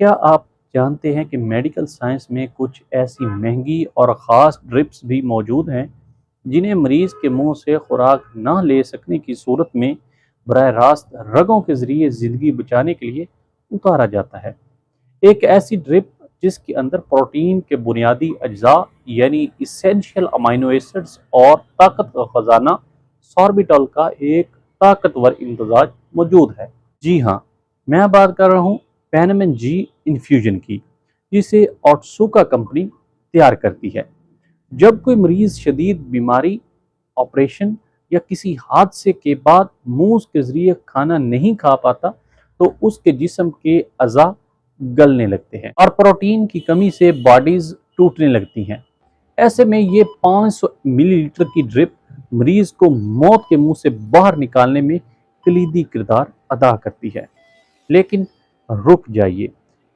क्या आप जानते हैं कि मेडिकल साइंस में कुछ ऐसी महंगी और ख़ास ड्रिप्स भी मौजूद हैं जिन्हें मरीज़ के मुंह से खुराक न ले सकने की सूरत में बराह रास्त रगों के ज़रिए ज़िंदगी बचाने के लिए उतारा जाता है। एक ऐसी ड्रिप जिसके अंदर प्रोटीन के बुनियादी अज्जा यानी इसेंशियल अमीनो एसिड्स और ताकत का ख़जाना सॉर्बिटॉल का एक ताकतवर इम्तजाज मौजूद है। जी हाँ, मैं बात कर रहा हूँ पेनमेन जी इन्फ्यूजन की, जिसे ऑट्सुका कंपनी तैयार करती है। जब कोई मरीज शदीद बीमारी, ऑपरेशन या किसी हादसे के बाद मुंह के जरिए खाना नहीं खा पाता तो उसके जिस्म के अज़ा गलने लगते हैं और प्रोटीन की कमी से बॉडीज टूटने लगती हैं। ऐसे में ये 500 मिलीलीटर की ड्रिप मरीज को मौत के मुंह से बाहर निकालने में कलीदी किरदार अदा करती है। लेकिन रुक जाइए,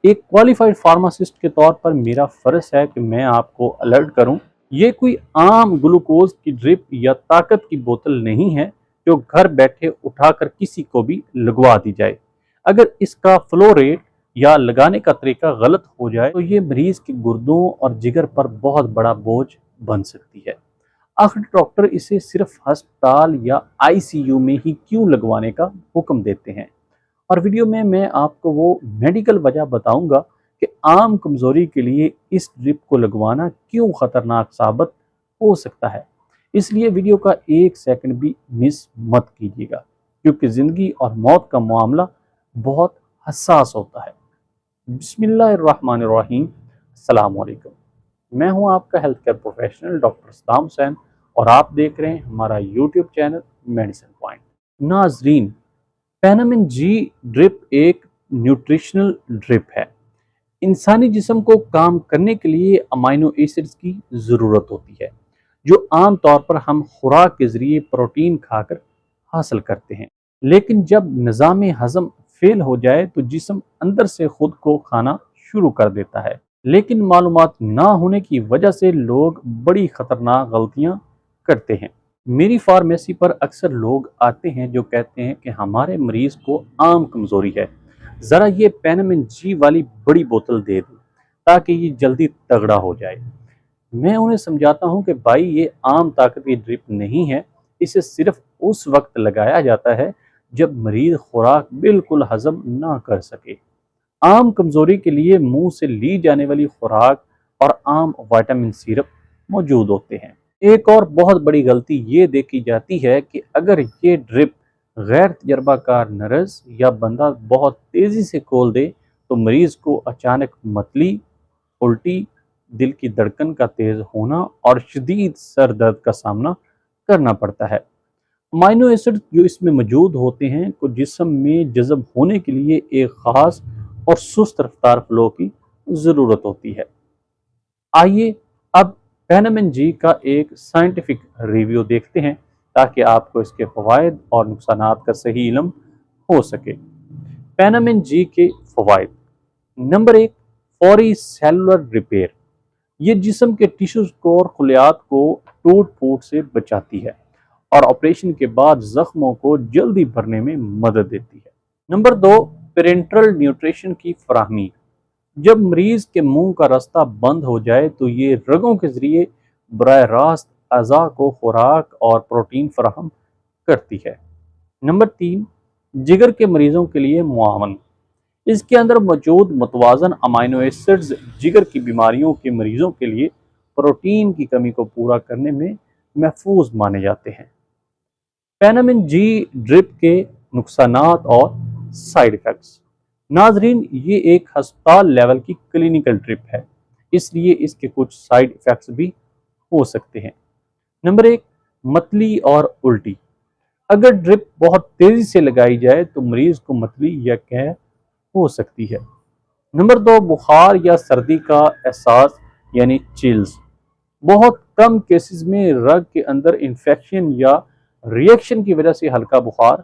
एक क्वालिफाइड फार्मासिस्ट के तौर पर मेरा फ़र्ज है कि मैं आपको अलर्ट करूं, ये कोई आम ग्लूकोज की ड्रिप या ताकत की बोतल नहीं है जो घर बैठे उठाकर किसी को भी लगवा दी जाए। अगर इसका फ्लो रेट या लगाने का तरीका गलत हो जाए तो ये मरीज के गुर्दों और जिगर पर बहुत बड़ा बोझ बन सकती है। आखिर डॉक्टर इसे सिर्फ अस्पताल या आईसीयू में ही क्यों लगवाने का हुक्म देते हैं? और वीडियो में मैं आपको वो मेडिकल वजह बताऊंगा कि आम कमजोरी के लिए इस ड्रिप को लगवाना क्यों खतरनाक साबित हो सकता है। इसलिए वीडियो का एक सेकंड भी मिस मत कीजिएगा, क्योंकि ज़िंदगी और मौत का मामला बहुत हसास होता है। बिस्मिल्लाहिर्रहमानिर्रहीम। अस्सलाम वालेकुम। मैं हूं आपका health care professional doctor Saddam Hussain और आप देख रहे हैं हमारा यूट्यूब चैनल मेडिसिन पॉइंट। नाजरीन, पेनामिन जी ड्रिप एक न्यूट्रिशनल ड्रिप है। इंसानी जिस्म को काम करने के लिए अमीनो एसिड्स की ज़रूरत होती है, जो आम तौर पर हम खुराक के ज़रिए प्रोटीन खाकर हासिल करते हैं। लेकिन जब निज़ाम हज़म फेल हो जाए तो जिस्म अंदर से खुद को खाना शुरू कर देता है। लेकिन मालूमात ना होने की वजह से लोग बड़ी ख़तरनाक गलतियाँ करते हैं। मेरी फार्मेसी पर अक्सर लोग आते हैं जो कहते हैं कि हमारे मरीज़ को आम कमज़ोरी है, ज़रा ये पेनामिन जी वाली बड़ी बोतल दे दो ताकि ये जल्दी तगड़ा हो जाए। मैं उन्हें समझाता हूँ कि भाई, ये आम ताकत की ड्रिप नहीं है, इसे सिर्फ उस वक्त लगाया जाता है जब मरीज खुराक बिल्कुल हजम ना कर सके। आम कमजोरी के लिए मुंह से ली जाने वाली खुराक और आम विटामिन सिरप मौजूद होते हैं। एक और बहुत बड़ी गलती ये देखी जाती है कि अगर ये ड्रिप गैर तजर्बाकार नर्स या बंदा बहुत तेजी से खोल दे तो मरीज को अचानक मतली, उल्टी, दिल की धड़कन का तेज होना और शदीद सर दर्द का सामना करना पड़ता है। अमीनो एसिड जो इसमें मौजूद होते हैं को जिस्म में जज़ब होने के लिए एक ख़ास और सुस्त रफ्तार फ्लो की ज़रूरत होती है। आइए अब पेनामिन जी का एक साइंटिफिक रिव्यू देखते हैं ताकि आपको इसके फ़वाइद और नुकसानात का सही इल्म हो सके। पेनामिन जी के फ़वाइद। नंबर 1, फौरी सेलुलर रिपेयर। ये जिस्म के टिश्यूज को और खुलियात को टूट फूट से बचाती है और ऑपरेशन के बाद जख्मों को जल्दी भरने में मदद देती है। नंबर 2, पेरेंट्रल न्यूट्रिशन की फराहमी। जब मरीज के मुंह का रास्ता बंद हो जाए तो ये रगों के जरिए बराह रास्त अज़ा को खुराक और प्रोटीन फराहम करती है। नंबर 3, जिगर के मरीजों के लिए मुआवन। इसके अंदर मौजूद मुतवाज़न अमीनो एसिड्स जिगर की बीमारियों के मरीजों के लिए प्रोटीन की कमी को पूरा करने में महफूज माने जाते हैं। पेनामिन जी ड्रिप के नुकसानात और साइड इफ़ेक्ट्स। नाजरीन, ये एक हस्पताल लेवल की क्लिनिकल ड्रिप है, इसलिए इसके कुछ साइड इफ़ेक्ट्स भी हो सकते हैं। नंबर 1, मतली और उल्टी। अगर ड्रिप बहुत तेज़ी से लगाई जाए तो मरीज को मतली या कैं हो सकती है। नंबर 2, बुखार या सर्दी का एहसास यानी चिल्स। बहुत कम केसेस में रग के अंदर इन्फेक्शन या रिएक्शन की वजह से हल्का बुखार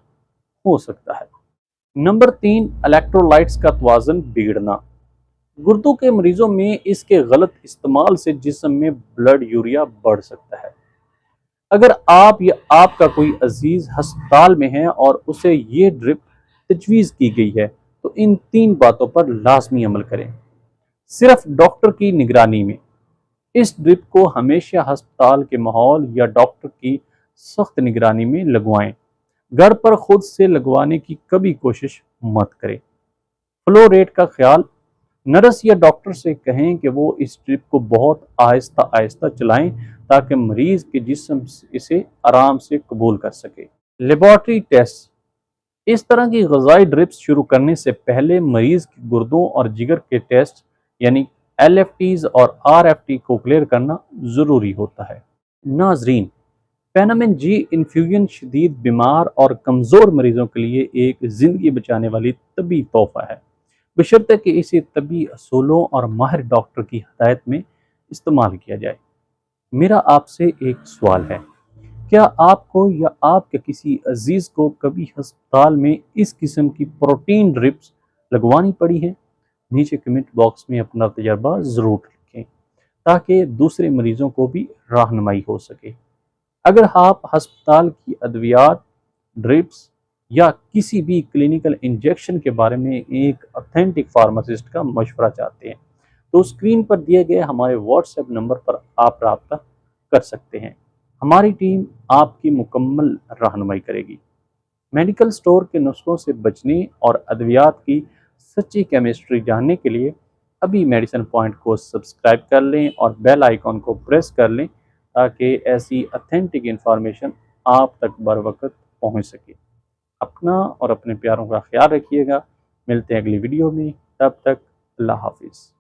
हो सकता है। नंबर 3, इलेक्ट्रोलाइट्स का तवाज़ुन बिगड़ना। गुर्दों के मरीजों में इसके गलत इस्तेमाल से जिस्म में ब्लड यूरिया बढ़ सकता है। अगर आप या आपका कोई अजीज अस्पताल में है और उसे ये ड्रिप तजवीज़ की गई है तो तो इन 3 बातों पर लाजमी अमल करें। सिर्फ डॉक्टर की निगरानी में। इस ड्रिप को हमेशा अस्पताल के माहौल या डॉक्टर की सख्त निगरानी में लगवाएं। घर पर खुद से लगवाने की कभी कोशिश मत करें। फ्लो रेट का ख्याल। नर्स या डॉक्टर से कहें कि वो इस ड्रिप को बहुत आहिस्ता आहिस्ता चलाएं ताकि मरीज के जिस्म इसे आराम से कबूल कर सके। Laboratory test. इस तरह की ग़िज़ाई ड्रिप्स शुरू करने से पहले मरीज के गुर्दों और जिगर के टेस्ट यानी LFTs और RFT को क्लियर करना ज़रूरी होता है। नाजरीन, पेनामिन जी इन्फ्यूजन शदीद बीमार और कमज़ोर मरीजों के लिए एक ज़िंदगी बचाने वाली तबी तोहफ़ा है, बशर्ते कि इसे तबी असूलों और माहिर डॉक्टर की हदायत में इस्तेमाल किया जाए। मेरा आपसे एक सवाल है, क्या आपको या आपके किसी अजीज़ को कभी अस्पताल में इस किस्म की प्रोटीन ड्रिप्स लगवानी पड़ी है? नीचे कमेंट बॉक्स में अपना तजर्बा ज़रूर लिखें ताकि दूसरे मरीजों को भी रहनुमाई हो सके। अगर आप अस्पताल की अद्वियात, ड्रिप्स या किसी भी क्लिनिकल इंजेक्शन के बारे में एक ऑथेंटिक फार्मासिस्ट का मशवरा चाहते हैं तो स्क्रीन पर दिए गए हमारे व्हाट्सएप नंबर पर आप रब्ता कर सकते हैं। हमारी टीम आपकी मुकम्मल रहनुमाई करेगी। मेडिकल स्टोर के नुस्खों से बचने और अद्वियात की सच्ची केमिस्ट्री जानने के लिए अभी मेडिसिन पॉइंट को सब्सक्राइब कर लें और बेल आइकॉन को प्रेस कर लें ताकि ऐसी ऑथेंटिक इंफॉर्मेशन आप तक बर वक्त पहुँच सके। अपना और अपने प्यारों का ख्याल रखिएगा। मिलते हैं अगली वीडियो में, तब तक अल्लाह हाफिज़।